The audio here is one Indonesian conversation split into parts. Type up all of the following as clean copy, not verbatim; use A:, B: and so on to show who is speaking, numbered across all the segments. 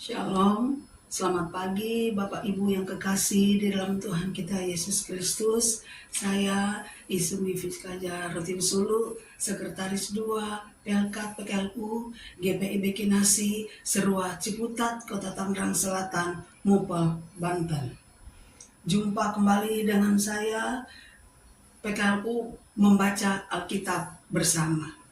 A: Shalom, selamat pagi Bapak Ibu yang kekasih di dalam Tuhan kita Yesus Kristus. Saya Isumi Fiskaja Rotim Sulu, Sekretaris 2 Pelkat PKLU GPIB Kinasi Serua Ciputat Kota Tangerang Selatan, Mupel, Banten. Jumpa kembali dengan saya PKLU membaca Alkitab bersama.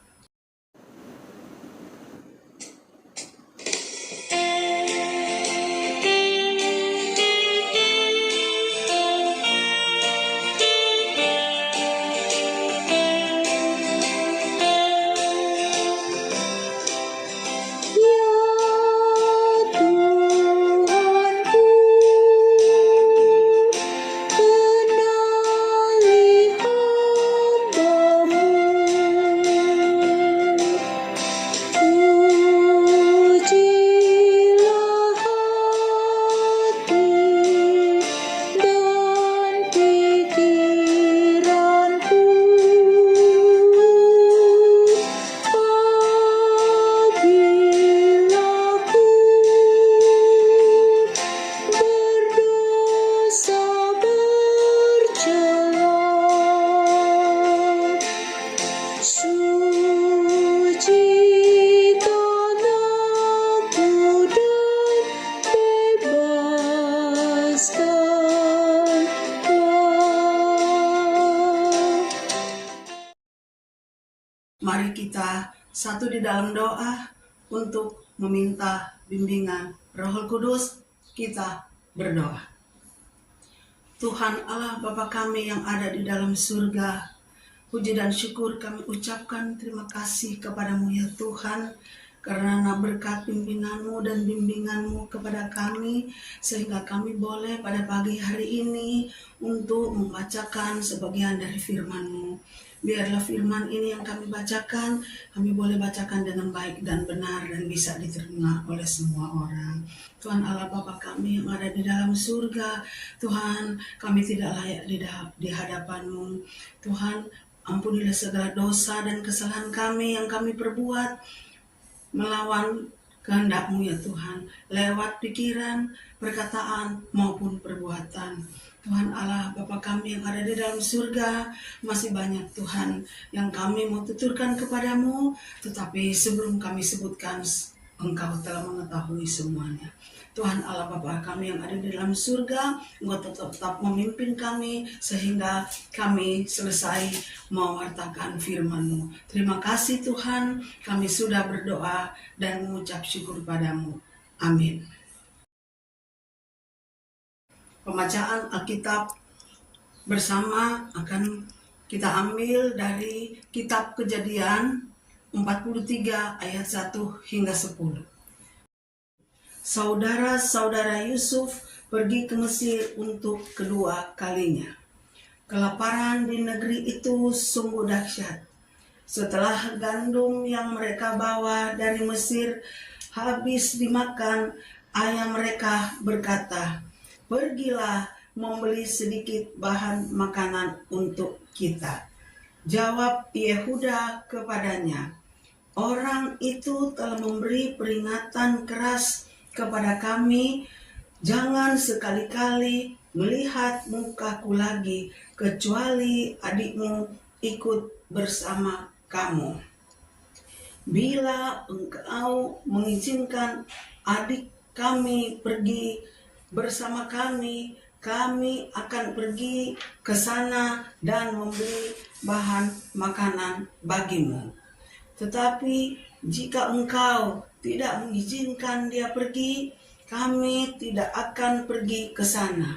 A: Mari kita satu di dalam doa untuk meminta bimbingan Roh Kudus. Kita berdoa. Tuhan Allah Bapa kami yang ada di dalam surga, puji dan syukur kami ucapkan terima kasih kepadamu ya Tuhan, karena berkat pimpinanmu dan bimbinganmu kepada kami, sehingga kami boleh pada pagi hari ini untuk membacakan sebagian dari firman-Mu. Biarlah firman ini yang kami bacakan, kami boleh bacakan dengan baik dan benar dan bisa diterima oleh semua orang. Tuhan Allah Bapa kami yang ada di dalam surga, Tuhan kami tidak layak di hadapan-Mu. Tuhan ampunilah segala dosa dan kesalahan kami yang kami perbuat melawan kehendak-Mu ya Tuhan, lewat pikiran, perkataan maupun perbuatan. Tuhan Allah Bapa kami yang ada di dalam surga, masih banyak Tuhan yang kami mau tuturkan kepadamu, tetapi sebelum kami sebutkan, Engkau telah mengetahui semuanya. Tuhan Allah Bapa kami yang ada di dalam surga, Engkau tetap memimpin kami sehingga kami selesai mewartakan firman-Mu. Terima kasih Tuhan, kami sudah berdoa dan mengucap syukur padamu. Amin. Pembacaan Alkitab bersama akan kita ambil dari kitab Kejadian 43 ayat 1 hingga 10. Saudara-saudara Yusuf pergi ke Mesir untuk kedua kalinya. Kelaparan di negeri itu sungguh dahsyat. Setelah gandum yang mereka bawa dari Mesir habis dimakan, ayah mereka berkata, "Pergilah membeli sedikit bahan makanan untuk kita." Jawab Yehuda kepadanya, "Orang itu telah memberi peringatan keras kepada kami, jangan sekali-kali melihat mukaku lagi, kecuali adikmu ikut bersama kamu. Bila engkau mengizinkan adik kami pergi bersama kami, kami akan pergi ke sana dan membeli bahan makanan bagimu. Tetapi jika engkau tidak mengizinkan dia pergi, kami tidak akan pergi ke sana.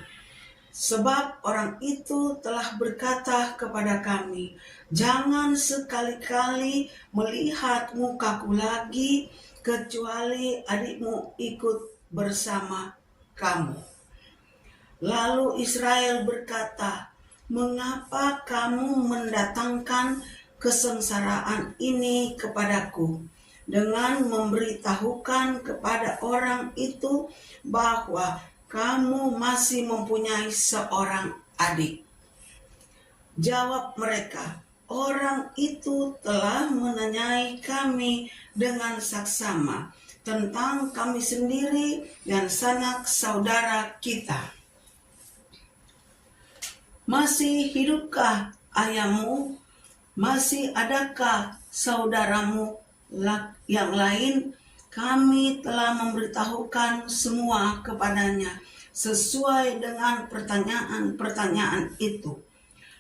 A: Sebab orang itu telah berkata kepada kami, jangan sekali-kali melihat mukaku lagi, kecuali adikmu ikut bersama kamu." Lalu Israel berkata, "Mengapa kamu mendatangkan kesengsaraan ini kepadaku dengan memberitahukan kepada orang itu bahwa kamu masih mempunyai seorang adik?" Jawab mereka, "Orang itu telah menanyai kami dengan saksama, tentang kami sendiri dan sanak saudara kita. Masih hidupkah ayahmu? Masih adakah saudaramu yang lain? Kami telah memberitahukan semua kepadanya sesuai dengan pertanyaan-pertanyaan itu.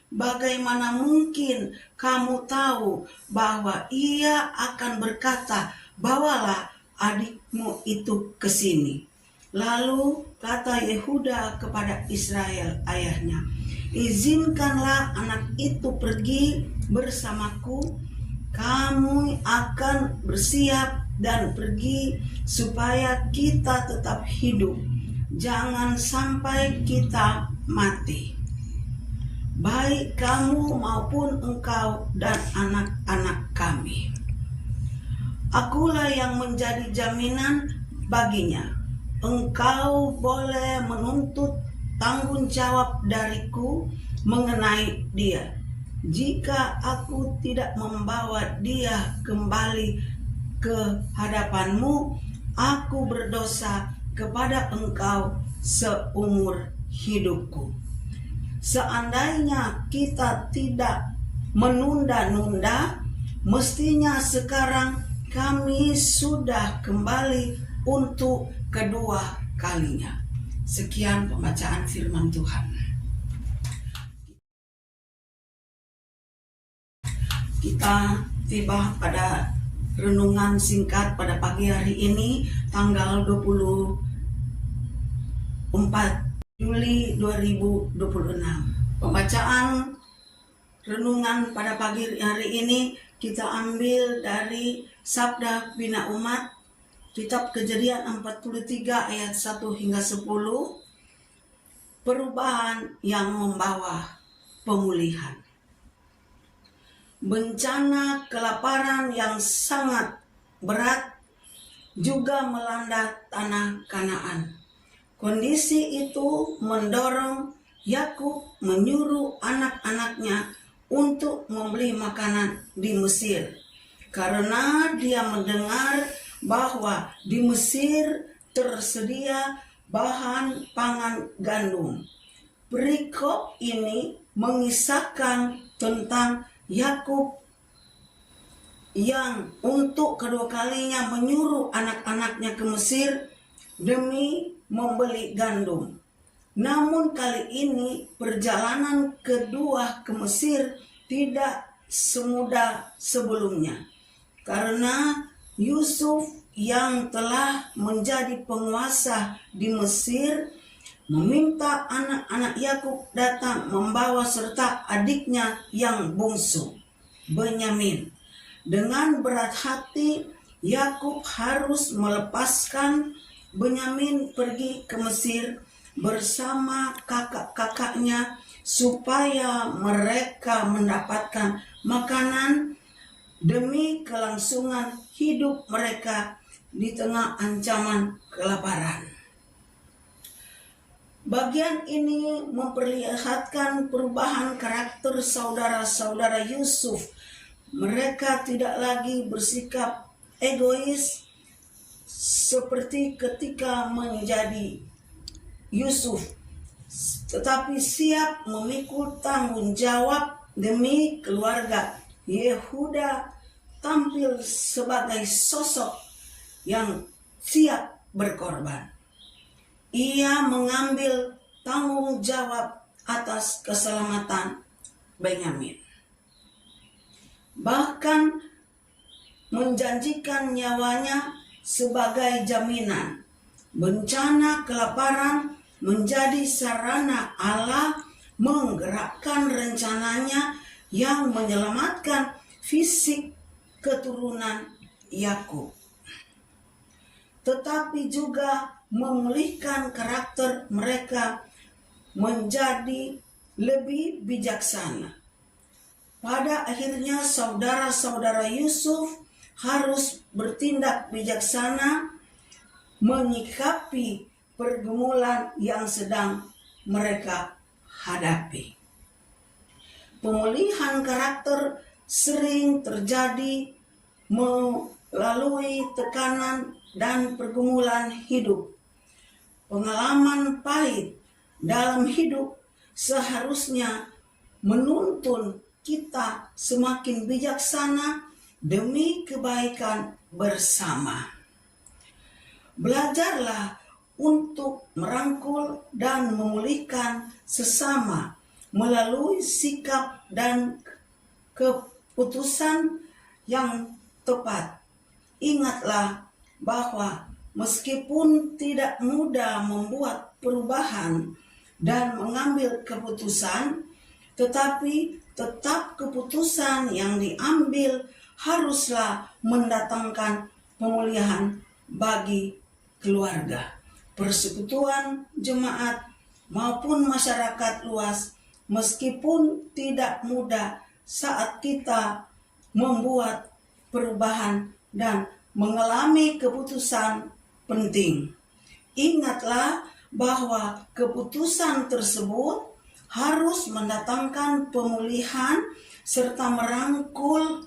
A: Bagaimana mungkin kamu tahu bahwa ia akan berkata, bawalah adikmu itu ke sini? Lalu kata Yehuda kepada Israel ayahnya, izinkanlah anak itu pergi bersamaku. Kami akan bersiap dan pergi supaya kita tetap hidup. Jangan sampai kita mati. Baik kamu maupun engkau dan anak-anak kami. Akulah yang menjadi jaminan baginya. Engkau boleh menuntut tanggung jawab dariku mengenai dia. Jika aku tidak membawa dia kembali ke hadapanmu, aku berdosa kepada engkau seumur hidupku. Seandainya kita tidak menunda-nunda, mestinya sekarang kami sudah kembali untuk kedua kalinya. Sekian pembacaan firman Tuhan. Kita tiba pada renungan singkat pada pagi hari ini, tanggal 24 Juli 2026. Pembacaan renungan pada pagi hari ini kita ambil dari Sabda Bina Umat, Kitab Kejadian 43 ayat 1 hingga 10. Perubahan yang membawa pemulihan. Bencana kelaparan yang sangat berat juga melanda tanah Kanaan. Kondisi itu mendorong Yakub menyuruh anak-anaknya untuk membeli makanan di Mesir, karena dia mendengar bahwa di Mesir tersedia bahan pangan gandum. Perikop ini mengisahkan tentang Yakub yang untuk kedua kalinya menyuruh anak-anaknya ke Mesir demi membeli gandum. Namun kali ini perjalanan kedua ke Mesir tidak semudah sebelumnya, karena Yusuf yang telah menjadi penguasa di Mesir meminta anak-anak Yakub datang membawa serta adiknya yang bungsu, Benyamin. Dengan berat hati, Yakub harus melepaskan Benyamin pergi ke Mesir bersama kakak-kakaknya supaya mereka mendapatkan makanan demi kelangsungan hidup mereka di tengah ancaman kelaparan. Bagian ini memperlihatkan perubahan karakter saudara-saudara Yusuf. Mereka tidak lagi bersikap egois seperti ketika menjadi Yusuf, tetapi siap memikul tanggung jawab demi keluarga. Yehuda tampil sebagai sosok yang siap berkorban. Ia mengambil tanggung jawab atas keselamatan Benyamin, bahkan menjanjikan nyawanya sebagai jaminan. Bencana kelaparan menjadi sarana Allah menggerakkan rencananya yang menyelamatkan fisik keturunan Yakub, tetapi juga memulihkan karakter mereka menjadi lebih bijaksana. Pada akhirnya saudara-saudara Yusuf harus bertindak bijaksana menyikapi pergumulan yang sedang mereka hadapi. Pemulihan karakter sering terjadi melalui tekanan dan pergumulan hidup. Pengalaman pahit dalam hidup seharusnya menuntun kita semakin bijaksana demi kebaikan bersama. Belajarlah untuk merangkul dan memulihkan sesama melalui sikap dan keputusan yang tepat. Ingatlah bahwa meskipun tidak mudah membuat perubahan dan mengambil keputusan, tetapi tetap keputusan yang diambil haruslah mendatangkan pemulihan bagi keluarga, persekutuan jemaat, maupun masyarakat luas, meskipun tidak mudah saat kita membuat perubahan dan mengalami keputusan penting. Ingatlah bahwa keputusan tersebut harus mendatangkan pemulihan serta merangkul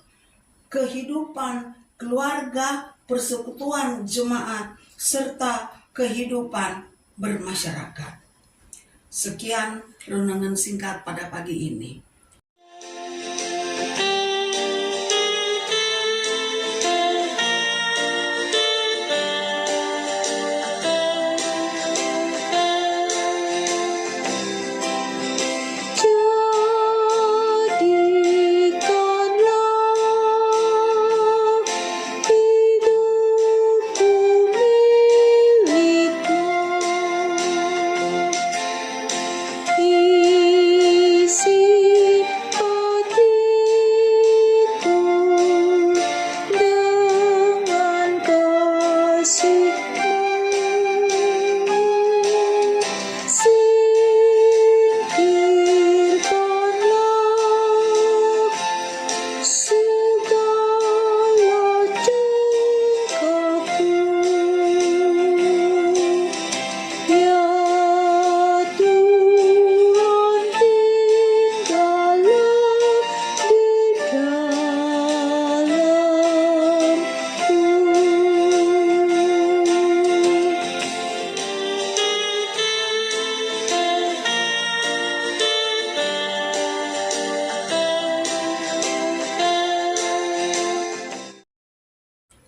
A: kehidupan keluarga, persekutuan jemaat, serta kehidupan bermasyarakat. Sekian renungan singkat pada pagi ini.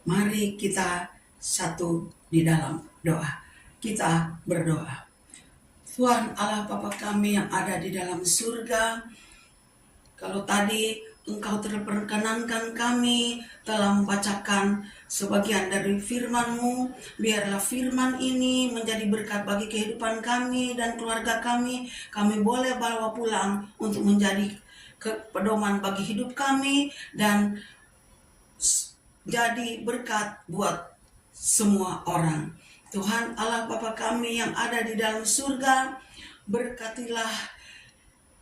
A: Mari kita satu di dalam doa. Kita berdoa. Tuhan Allah Bapa kami yang ada di dalam surga, kalau tadi Engkau terperkenankan kami telah membacakan sebagian dari firman-Mu, biarlah firman ini menjadi berkat bagi kehidupan kami dan keluarga kami. Kami boleh bawa pulang untuk menjadi pedoman bagi hidup kami dan jadi berkat buat semua orang. Tuhan Allah Bapa kami yang ada di dalam surga, berkatilah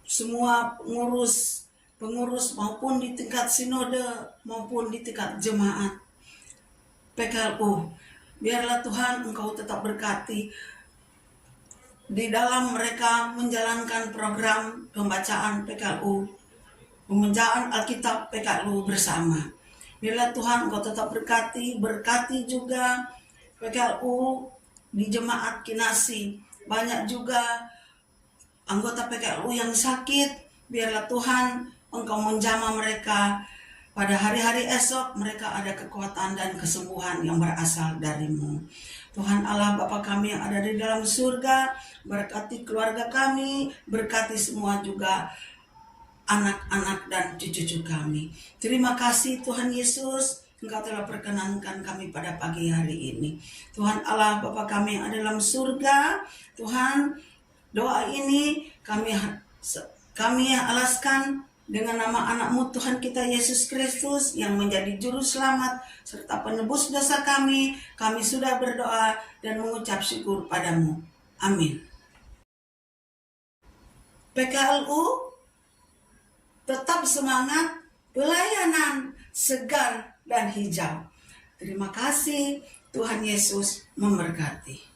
A: semua pengurus maupun di tingkat sinode maupun di tingkat jemaat PKLU. Biarlah Tuhan Engkau tetap berkati di dalam mereka menjalankan program pembacaan PKLU, pembacaan Alkitab PKLU bersama. Biarlah Tuhan Engkau tetap berkati juga PKLU di jemaat Kinasi. Banyak juga anggota PKLU yang sakit. Biarlah Tuhan Engkau menjamah mereka. Pada hari-hari esok mereka ada kekuatan dan kesembuhan yang berasal dari-Mu. Tuhan Allah Bapa kami yang ada di dalam surga, berkati keluarga kami, berkati semua juga anak-anak dan cucu-cucu kami. Terima kasih Tuhan Yesus, Engkau telah perkenankan kami pada pagi hari ini. Tuhan Allah Bapa kami yang ada dalam surga, Tuhan, doa ini kami alaskan dengan nama anak-Mu Tuhan kita Yesus Kristus yang menjadi juru selamat serta penebus dosa kami. Kami sudah berdoa dan mengucap syukur padamu. Amin. PKLU tetap semangat, pelayanan segar dan hijau. Terima kasih, Tuhan Yesus memberkati.